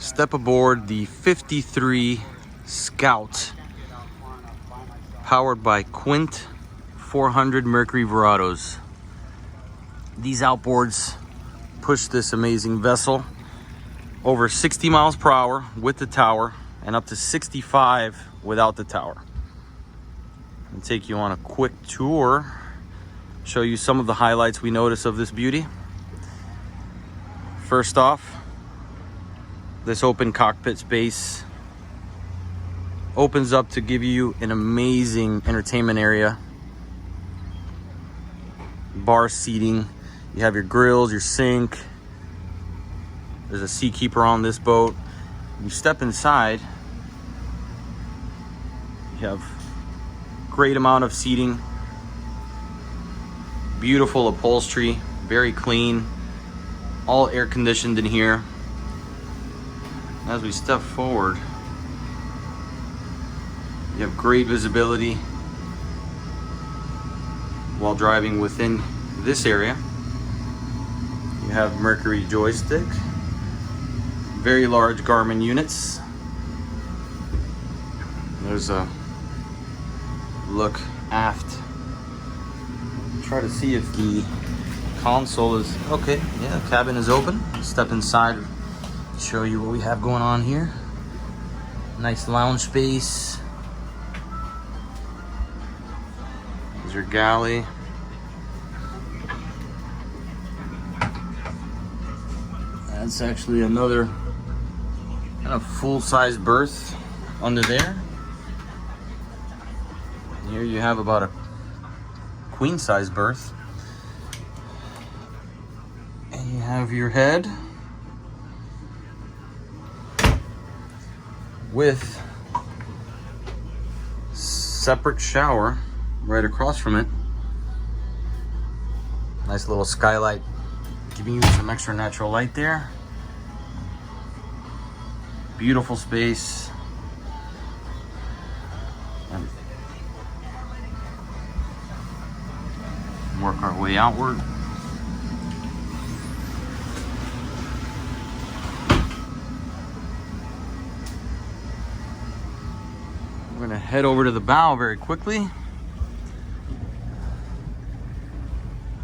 Step aboard the 53 Scout, powered by Quint 400 Mercury Verados. These outboards push this amazing vessel over 60 miles per hour with the tower and up to 65 without the tower. I'll take you on a quick tour, show you some of the highlights we notice of this beauty. First off, this open cockpit space opens up to give you an amazing entertainment area. Bar seating, you have your grills, your sink. There's a seakeeper on this boat. You step inside, you have great amount of seating, beautiful upholstery, very clean, all air conditioned in here. As we step forward, you have great visibility while driving within this area. You have Mercury joystick, very large Garmin units. There's a look aft. Try to see if the console is okay. Yeah, the cabin is open. Step inside, show you what we have going on here. Nice lounge space. There's your galley. That's actually another kind of full-size berth under there. Here you have about a queen-size berth. And you have your head with separate shower right across from it. Nice little skylight giving you some extra natural light there. Beautiful space. And work our way outward. We're gonna head over to the bow very quickly.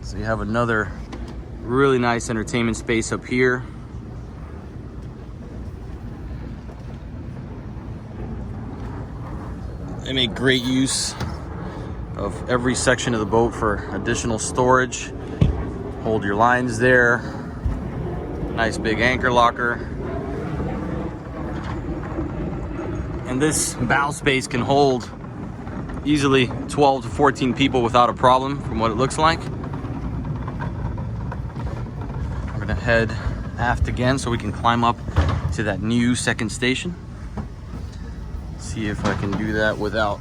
So you have another really nice entertainment space up here. They make great use of every section of the boat for additional storage. Hold your lines there. Nice big anchor locker. And this bow space can hold easily 12 to 14 people without a problem from what it looks like. We're gonna head aft again so we can climb up to that new second station. See if I can do that without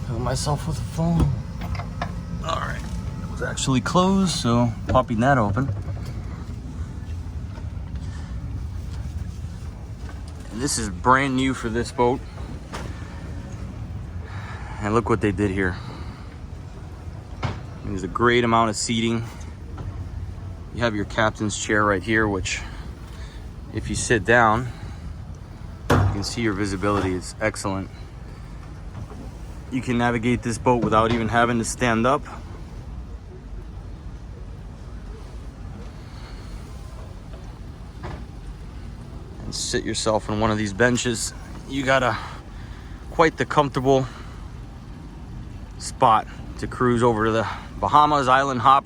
filling myself with a phone. All right, it was actually closed, so popping that open. And this is brand new for this boat. And look what they did here. There's a great amount of seating. You have your captain's chair right here, which if you sit down, you can see your visibility is excellent. You can navigate this boat without even having to stand up. And sit yourself on one of these benches. You got quite the comfortable spot to cruise over to the Bahamas, island hop,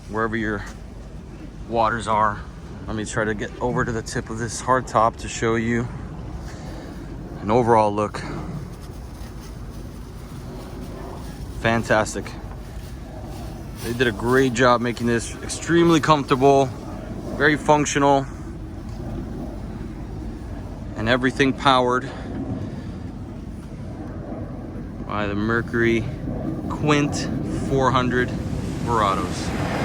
wherever your waters are. Let me try to get over to the tip of this hardtop to show you an overall look. Fantastic. They did a great job making this extremely comfortable, very functional, and everything powered by the Mercury Quint 400 Verados.